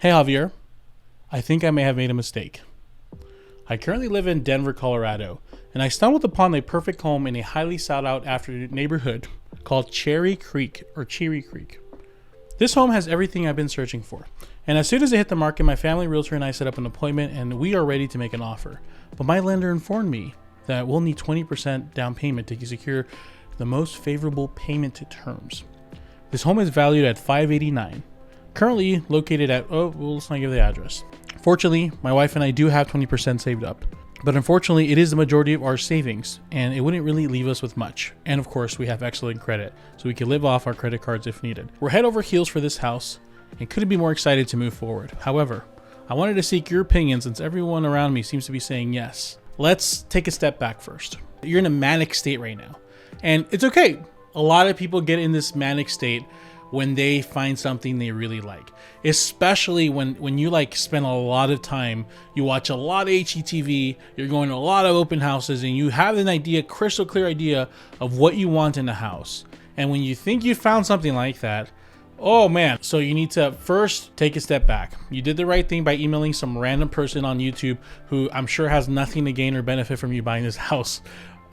Hey Javier, I think I may have made a mistake. I currently live in Denver, Colorado, and I stumbled upon a perfect home in a highly sought out after neighborhood called Cherry Creek or Cherry Creek. This home has everything I've been searching for, and as soon as it hit the market, my family realtor and I set up an appointment and we are ready to make an offer. But my lender informed me that we'll need 20% down payment to secure the most favorable payment to terms. This home is valued at $589. Currently located at, let's not give the address. Fortunately, my wife and I do have 20% saved up, but unfortunately it is the majority of our savings and it wouldn't really leave us with much. And of course we have excellent credit, so we can live off our credit cards if needed. We're head over heels for this house and couldn't be more excited to move forward. However, I wanted to seek your opinion since everyone around me seems to be saying yes. Let's take a step back first. You're in a manic state right now, and it's okay. A lot of people get in this manic state when they find something they really like, especially when you like spend a lot of time, you watch a lot of HGTV, you're going to a lot of open houses, and you have an idea, crystal clear idea of what you want in a house. And when you think you found something like that, oh man, so you need to first take a step back. You did the right thing by emailing some random person on YouTube who I'm sure has nothing to gain or benefit from you buying this house.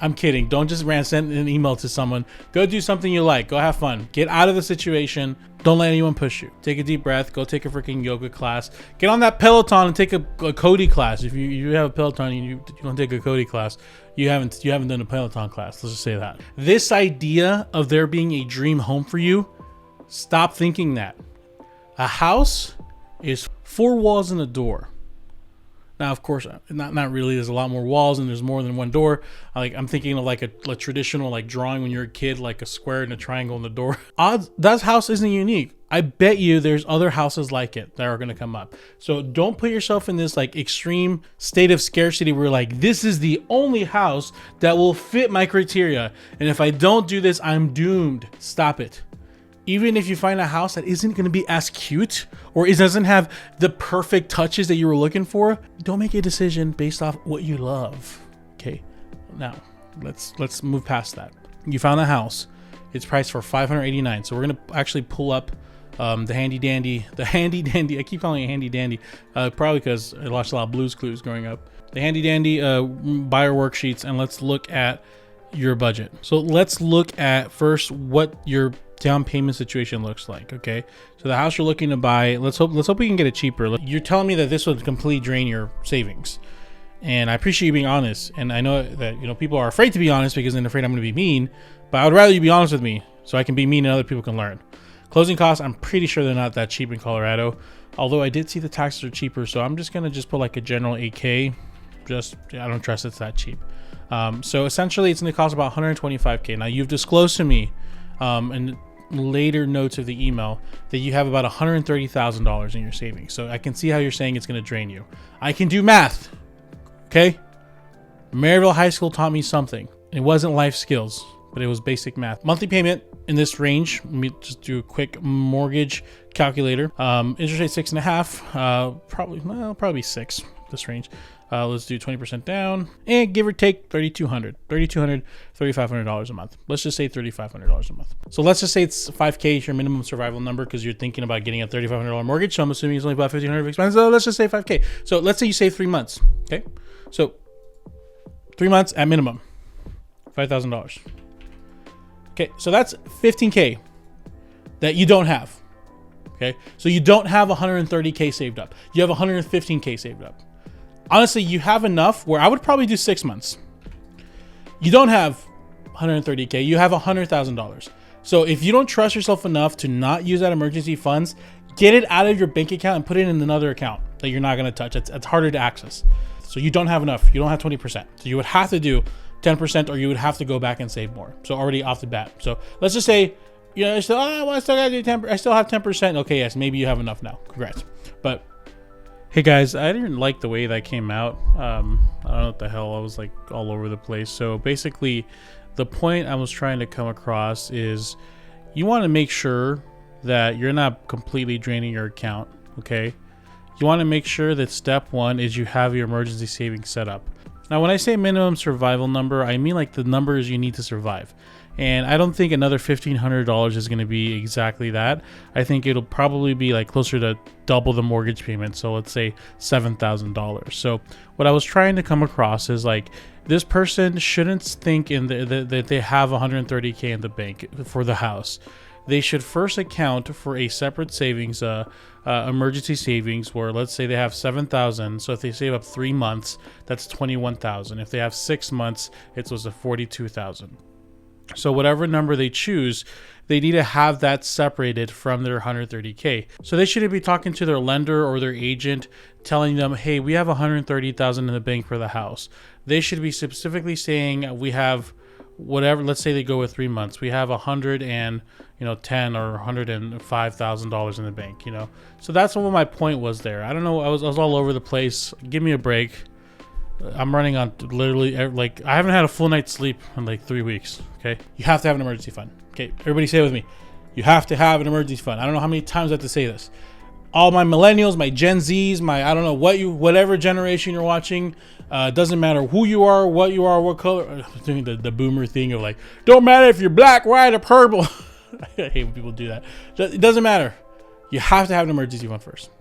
I'm kidding. Don't just send an email to someone. Go do something you like. Go have fun. Get out of the situation. Don't let anyone push you. Take a deep breath. Go take a freaking yoga class. Get on that Peloton and take a Cody class. If you have a Peloton and you don't take a Cody class, you haven't done a Peloton class. Let's just say that. This idea of there being a dream home for you, stop thinking that. A house is 4 walls and a door. Now, of course, not really. There's a lot more walls and there's more than one door. I'm thinking of like a traditional like drawing when you're a kid, like a square and a triangle in the door. That house isn't unique. I bet you there's other houses like it that are going to come up. So don't put yourself in this like extreme state of scarcity where like, this is the only house that will fit my criteria. And if I don't do this, I'm doomed. Stop it. Even if you find a house that isn't going to be as cute or it doesn't have the perfect touches that you were looking for, don't make a decision based off what you love. Okay, now let's move past that. You found a house. It's priced for $589. So we're going to actually pull up the handy dandy. I keep calling it handy dandy, probably because I watched a lot of Blue's Clues growing up. The handy dandy buyer worksheets, and let's look at your budget. So let's look at first what your down payment situation looks like. Okay, so the house you're looking to buy, let's hope we can get it cheaper. You're telling me that this would completely drain your savings, and I appreciate you being honest. And I know that people are afraid to be honest because they're afraid I'm going to be mean, but I would rather you be honest with me so I can be mean and other people can learn. Closing costs, I'm pretty sure they're not that cheap in Colorado, although I did see the taxes are cheaper, so I'm just gonna put like a general 8K. I don't trust it's that cheap. So essentially it's going to cost about $125K. Now you've disclosed to me in later notes of the email that you have about $130,000 in your savings. So I can see how you're saying it's going to drain you. I can do math. Okay. Maryville High School taught me something. It wasn't life skills, but it was basic math. Monthly payment in this range. Let me just do a quick mortgage calculator. Interest rate 6.5, probably 6, this range. Let's do 20% down and give or take $3,200, $3,500 a month. Let's just say $3,500 a month. So let's just say it's 5K is your minimum survival number because you're thinking about getting a $3,500 mortgage. So I'm assuming it's only about $1,500 of expenses. So let's just say 5K. So let's say you save 3 months. Okay. So 3 months at minimum, $5,000. Okay. So that's 15K that you don't have. Okay. So you don't have 130K saved up. You have 115K saved up. Honestly, you have enough where I would probably do 6 months. You don't have 130K, you have $100,000. So if you don't trust yourself enough to not use that emergency funds, get it out of your bank account and put it in another account that you're not going to touch. It's harder to access. So you don't have enough. You don't have 20%. So you would have to do 10% or you would have to go back and save more. So already off the bat. So let's just say, I still got to do 10%. I still have 10%. Okay, yes, maybe you have enough now. Congrats. But hey guys, I didn't like the way that came out. I don't know what the hell, I was like all over the place. So basically the point I was trying to come across is you want to make sure that you're not completely draining your account. Okay, you want to make sure that step one is you have your emergency savings set up. Now when I say minimum survival number, I mean like the numbers you need to survive. And I don't think another $1,500 is going to be exactly that. I think it'll probably be like closer to double the mortgage payment. So let's say $7,000. So what I was trying to come across is like, this person shouldn't think that they have 130K in the bank for the house. They should first account for a separate savings, emergency savings, where let's say they have 7,000. So if they save up 3 months, that's 21,000. If they have 6 months, it was a 42,000. So whatever number they choose, they need to have that separated from their 130K. So they shouldn't be talking to their lender or their agent telling them, hey, we have 130,000 in the bank for the house. They should be specifically saying we have whatever. Let's say they go with 3 months. We have $110 or $105,000 in the bank. So that's what my point was there. I don't know. I was all over the place. Give me a break. I'm running on literally like I haven't had a full night's sleep in like 3 weeks. Okay, you have to have an emergency fund. Okay, everybody say it with me. You have to have an emergency fund. I don't know how many times I have to say this. All my millennials, my Gen Zs, I don't know whatever generation you're watching. Doesn't matter who you are, what color. Doing the boomer thing of like, don't matter if you're black, white, or purple. I hate when people do that. It doesn't matter. You have to have an emergency fund first.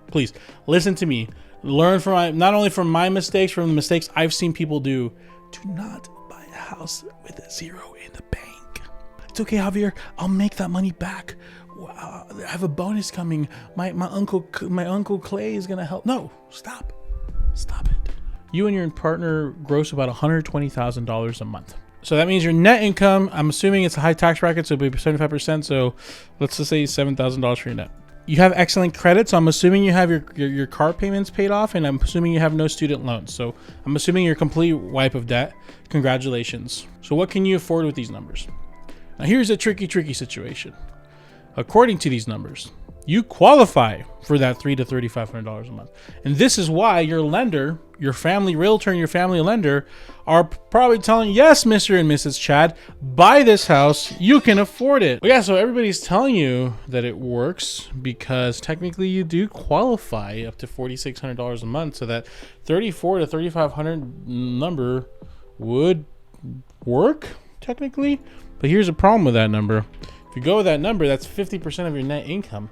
Please listen to me. Learn from not only from my mistakes, from the mistakes I've seen people do. Do not buy a house with a zero in the bank. It's okay, Javier. I'll make that money back. I have a bonus coming. My uncle Clay is gonna help. No, stop it. You and your partner gross about $120,000 a month. So that means your net income. I'm assuming it's a high tax bracket, so it'll be 75%. So let's just say $7,000 for your net. You have excellent credit, so I'm assuming you have your car payments paid off, and I'm assuming you have no student loans. So I'm assuming you're a complete wipe of debt. Congratulations. So what can you afford with these numbers? Now here's a tricky situation. According to these numbers, you qualify for that $3,000 to $3,500 a month. And this is why your lender, your family realtor and your family lender are probably telling you, yes, Mr. and Mrs. Chad, buy this house, you can afford it. Well, yeah, so everybody's telling you that it works because technically you do qualify up to $4,600 a month. So that $3,400 to $3,500 number would work technically. But here's a problem with that number. If you go with that number, that's 50% of your net income.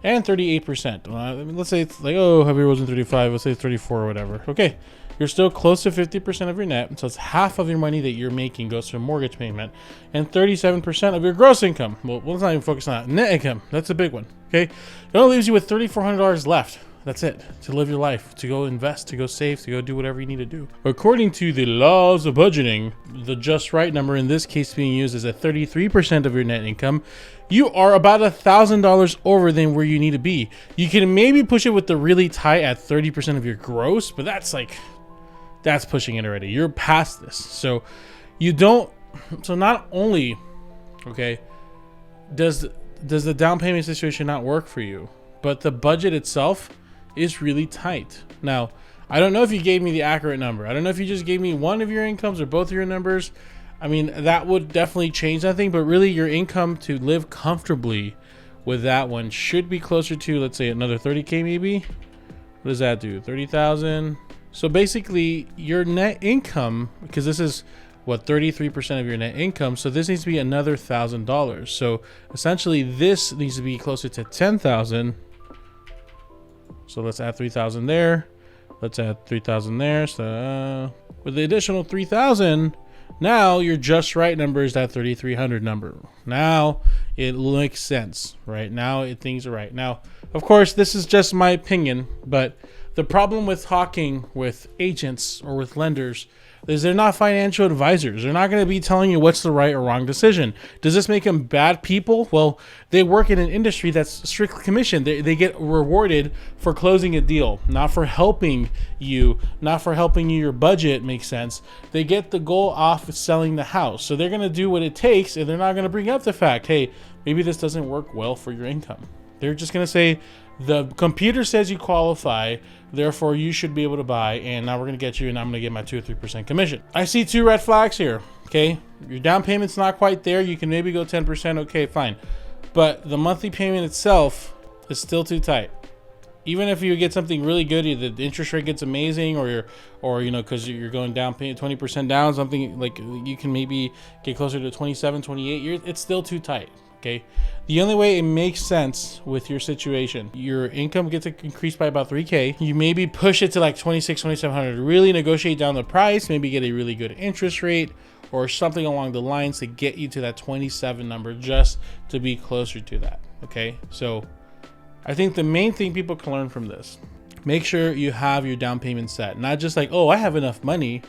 And 38%. Let's say it's like, oh, Javier wasn't 35. Let's say it's 34 or whatever. Okay, you're still close to 50% of your net. So it's half of your money that you're making goes to a mortgage payment, and 37% of your gross income. Well, let's not even focus on that. Net income. That's a big one. Okay, it only leaves you with $3,400 left. That's it, to live your life, to go invest, to go save, to go do whatever you need to do. According to the laws of budgeting, the just right number in this case being used is at 33% of your net income. You are about $1,000 over than where you need to be. You can maybe push it with the really tight at 30% of your gross, but that's pushing it already. You're past this. So not only, okay, does the down payment situation not work for you, but the budget itself is really tight. Now, I don't know if you gave me the accurate number. I don't know if you just gave me one of your incomes or both of your numbers. I mean, that would definitely change something, but really your income to live comfortably with that one should be closer to, let's say, another 30K maybe. What does that do? 30,000. So basically your net income, because this is what, 33% of your net income. So this needs to be another $1,000. So essentially this needs to be closer to 10,000. So let's add 3,000 there. Let's add 3,000 there. So with the additional 3,000, now your just right number is that 3,300 number. Now it makes sense, right? Now things are right. Now, of course, this is just my opinion, but the problem with talking with agents or with lenders is they're not financial advisors. They're not going to be telling you what's the right or wrong decision. Does this make them bad people? Well, they work in an industry that's strictly commission. They get rewarded for closing a deal, not for helping you, your budget makes sense. They get the goal off of selling the house. So they're going to do what it takes, and they're not going to bring up the fact, hey, maybe this doesn't work well for your income. They're just going to say, the computer says you qualify, therefore you should be able to buy, and now we're going to get you, and I'm going to get my 2 or 3% commission. I see 2 red flags here, okay? Your down payment's not quite there. You can maybe go 10%, okay, fine. But the monthly payment itself is still too tight. even if you get something really good, the interest rate gets amazing, or you know, because you're going down, paying 20% down, something like you can maybe get closer to 27, 28 years. It's still too tight. Okay, the only way it makes sense with your situation, your income gets increased by about 3K. You maybe push it to like 26, 2700. Really negotiate down the price. Maybe get a really good interest rate or something along the lines to get you to that 27 number, just to be closer to that. Okay, so I think the main thing people can learn from this: make sure you have your down payment set. Not just like, oh, I have enough money,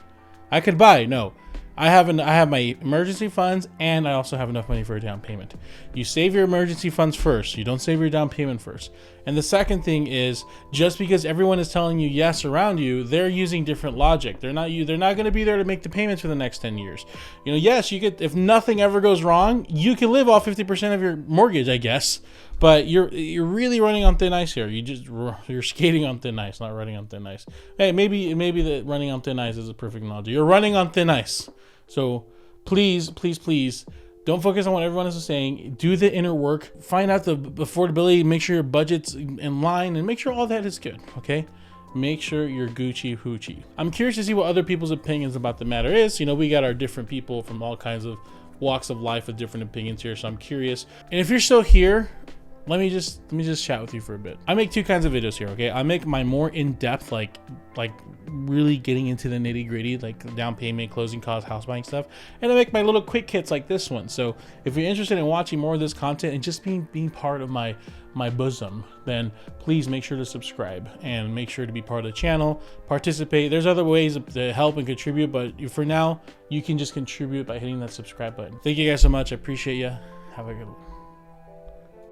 I could buy. No. I have my emergency funds, and I also have enough money for a down payment. You save your emergency funds first. You don't save your down payment first. And the second thing is, just because everyone is telling you yes around you, they're using different logic. They're not going to be there to make the payments for the next 10 years. You know, yes, you could, if nothing ever goes wrong, you can live off 50% of your mortgage, I guess. But you're really running on thin ice here. You're skating on thin ice, not running on thin ice. Hey, maybe the running on thin ice is a perfect analogy. You're running on thin ice. So please, please, please don't focus on what everyone else is saying. Do the inner work. Find out the affordability. Make sure your budget's in line, and make sure all that is good. Okay. Make sure you're Gucci hoochie. I'm curious to see what other people's opinions about the matter is. You know, we got our different people from all kinds of walks of life with different opinions here. So I'm curious. And if you're still here, let me just chat with you for a bit. I make two kinds of videos here, okay? I make my more in-depth, like really getting into the nitty-gritty, like down payment, closing costs, house buying stuff. And I make my little quick hits like this one. So if you're interested in watching more of this content and just being part of my bosom, then please make sure to subscribe and make sure to be part of the channel, participate. There's other ways to help and contribute, but for now, you can just contribute by hitting that subscribe button. Thank you guys so much. I appreciate you. Have a good one.